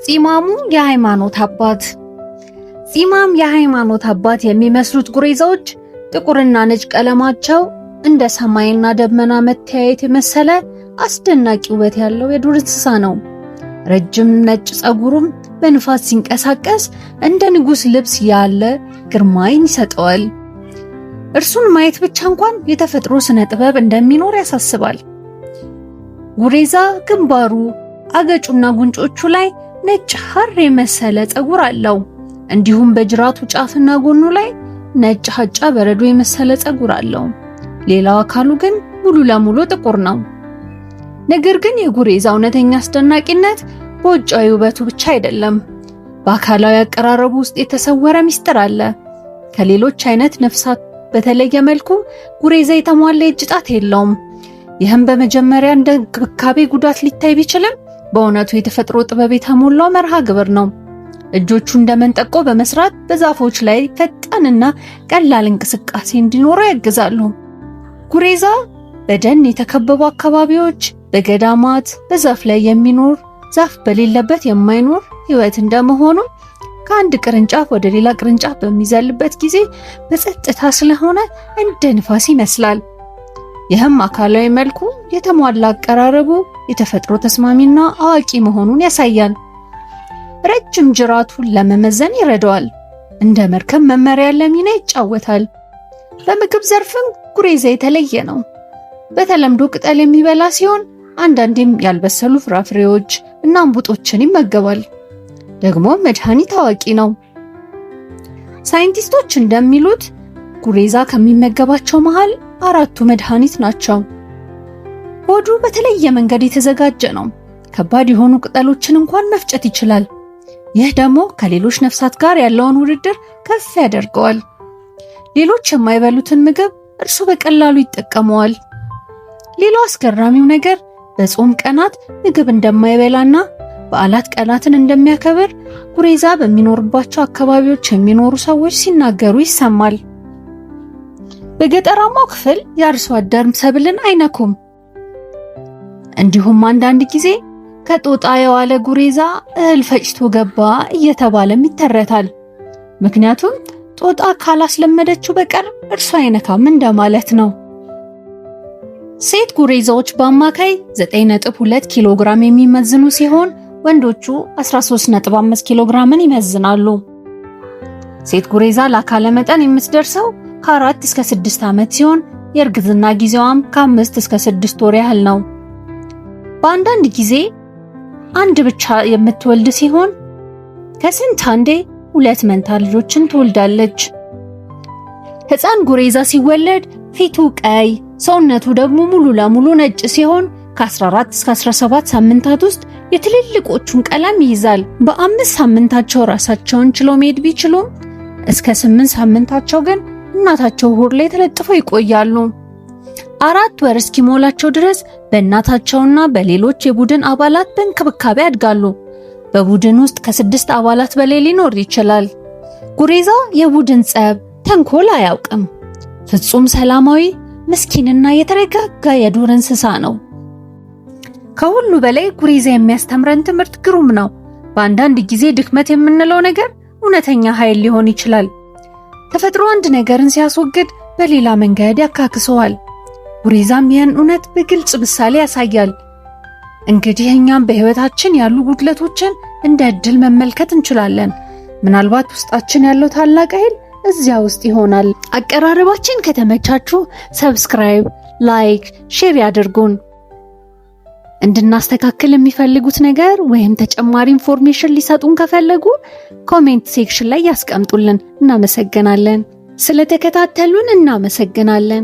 ጺማሙ የሃይማኖት አባት። ጺማም የሃይማኖት አባት የሚመስሉት ጉሬዛዎች ጥቁርና ነጭ ቀለማቸው እንደ ሰማይና ደመና መተያየት የመሰለ አስደናቂ ውበት ያለው የዱር እንስሳ ነው። ረጅም ነጭ ጸጉሩም በንፋስ ሲንቀሳቀስ እንደ ንጉስ ልብስ ያለ ግርማን ይሰጠዋል። እርሱን ማየት ብቻ እንኳን የተፈጥሮ ስነ ጥበብ እንደሚኖር ያሳስባል። ጉሬዛ ግንባሩ፣ አገጩና ጉንጮቹ ላይ ነጭ ሐር የመሰለ ጸጉር አለው። እንዲሁም በጅራቱ ጫፍና ጎኑ ላይ ነጭ ሐጫ በረዶ የመሰለ ጸጉር አለው። ሌላው አካሉ ግን ሙሉ ለሙሉ ጥቁር ነው። ነገር ግን የጉሬዛ እውነተኛ አስደናቂነት በውጫዊ ውበቱ ብቻ አይደለም። በአካላዊ አቀራረቡ ውስጥ የተሰወረ ምስጢር አለ። ከሌሎች አይነት ነፍሳት በተለየ መልኩ ጉሬዛ የተሟላ የእጅ ጣት የለውም። ይህም በመጀመሪያ እንደ እንክብካቤ ጉዳት ሊታይ ቢችልም በእውነቱ የተፈጥሮ ጥበብ የተሞላው መርሃ ግብር ነው። እጆቹ እንደመንጠቆ በመስራት በዛፎች ላይ ፈጣንና ቀላል እንቅስቃሴ እንዲኖረው ያግዛሉ። ጉሬዛ በደን የተከበቡ አካባቢዎች፣ በገዳማት፣ በዛፍ ላይ የሚኖር ዛፍ በሌለበት የማይኖር ሕይወት እንደመሆኑ ከአንድ ቅርንጫፍ ወደ ሌላ ቅርንጫፍ በሚዘልበት ጊዜ በጸጥታ ስለሆነ እንደ ንፋስ ይመስላል። ይህም አካላዊ መልኩ የተሟላ አቀራረቡ የተፈጥሮ ተስማሚና አዋቂ መሆኑን ያሳያል። ረጅም ጅራቱን ለመመዘን ይረዳዋል። እንደ መርከብ መመሪያ ለሚና ይጫወታል። በምግብ ዘርፍም ጉሬዛ የተለየ ነው። በተለምዶ ቅጠል የሚበላ ሲሆን አንዳንዴም ያልበሰሉ ፍራፍሬዎች እና እንቡጦችን ይመገባል። ደግሞ መድኃኒት አዋቂ ነው። ሳይንቲስቶች እንደሚሉት ጉሬዛ ከሚመገባቸው መሃል 4ቱ መድኃኒት ናቸው። ሆዱ በተለየ መንገድ የተዘጋጀ ነው። ከባድ የሆኑ ቅጠሎችን እንኳን መፍጨት ይችላል። ይህ ደግሞ ከሌሎች ነፍሳት ጋር ያለውን ውድድር ከፍ ያደርገዋል። ሌሎች የማይበሉትን ምግብ እርሱ በቀላሉ ይጠቀመዋል። ሌላው አስገራሚው ነገር በጾም ቀናት ምግብ እንደማይበላና በዓላት ቀናትን እንደሚያከብር ጉሬዛ በሚኖርባቸው አካባቢዎች የሚኖሩ ሰዎች ሲናገሩ ይሰማል። በገጠራማው ክፍል የአርሶ አደር ሰብልን አይነኩም። እንዲሁም አንዳንድ ጊዜ ከጦጣ የዋለ ጉሬዛ እህል ፈጭቶ ገባ እየተባለም ይተረታል። ምክንያቱም ጦጣ ካላስለመደችው በቀር እርሱ አይነካም እንደማለት ነው። ሴት ጉሬዛዎች በአማካይ 9.2 ኪሎ ግራም የሚመዝኑ ሲሆን ወንዶቹ 13.5 ኪሎ ግራምን ይመዝናሉ። ሴት ጉሬዛ ለአካለ መጠን የምትደርሰው ከ4 እስከ 6 ዓመት ሲሆን የእርግዝና ጊዜዋም ከ5 እስከ 6 ወር ያህል ነው። በአንዳንድ ጊዜ አንድ ብቻ የምትወልድ ሲሆን ከስንት አንዴ 2 መንታ ልጆችን ትወልዳለች። ሕፃን ጉሬዛ ሲወለድ ፊቱ ቀይ፣ ሰውነቱ ደግሞ ሙሉ ለሙሉ ነጭ ሲሆን ከ14 እስከ 17 ሳምንታት ውስጥ የትልልቆቹን ቀለም ይይዛል። በ5 ሳምንታቸው ራሳቸውን ችለው መሄድ ቢችሉም እስከ 8 ሳምንታቸው ግን እናታቸው ሆድ ላይ ተለጥፈው ይቆያሉ። 4 ወር እስኪሞላቸው ድረስ በእናታቸውና በሌሎች የቡድን አባላት በእንክብካቤ ያድጋሉ። በቡድን ውስጥ ከ6 አባላት በላይ ሊኖር ይችላል። ጉሬዛ የቡድን ጸብ፣ ተንኮል አያውቅም። ፍጹም ሰላማዊ፣ ምስኪንና የተረጋጋ የዱር እንስሳ ነው። ከሁሉ በላይ ጉሬዛ የሚያስተምረን ትምህርት ግሩም ነው። በአንዳንድ ጊዜ ድክመት የምንለው ነገር እውነተኛ ኃይል ሊሆን ይችላል። ተፈጥሮ አንድ ነገርን ሲያስወግድ በሌላ መንገድ ያካክሰዋል። ጉሬዛም ይህን እውነት በግልጽ ምሳሌ ያሳያል። እንግዲህ እኛም በሕይወታችን ያሉ ጉድለቶችን እንደ ዕድል መመልከት እንችላለን። ምናልባት ውስጣችን ያለው ታላቅ ኃይል እዚያ ውስጥ ይሆናል። አቀራረባችን ከተመቻችሁ ሰብስክራይብ፣ ላይክ፣ ሼር ያድርጉን። እንድናስተካክል የሚፈልጉት ነገር ወይም ተጨማሪ ኢንፎርሜሽን ሊሰጡን ከፈለጉ ኮሜንት ሴክሽን ላይ ያስቀምጡልን። እናመሰግናለን። ስለተከታተሉን እናመሰግናለን።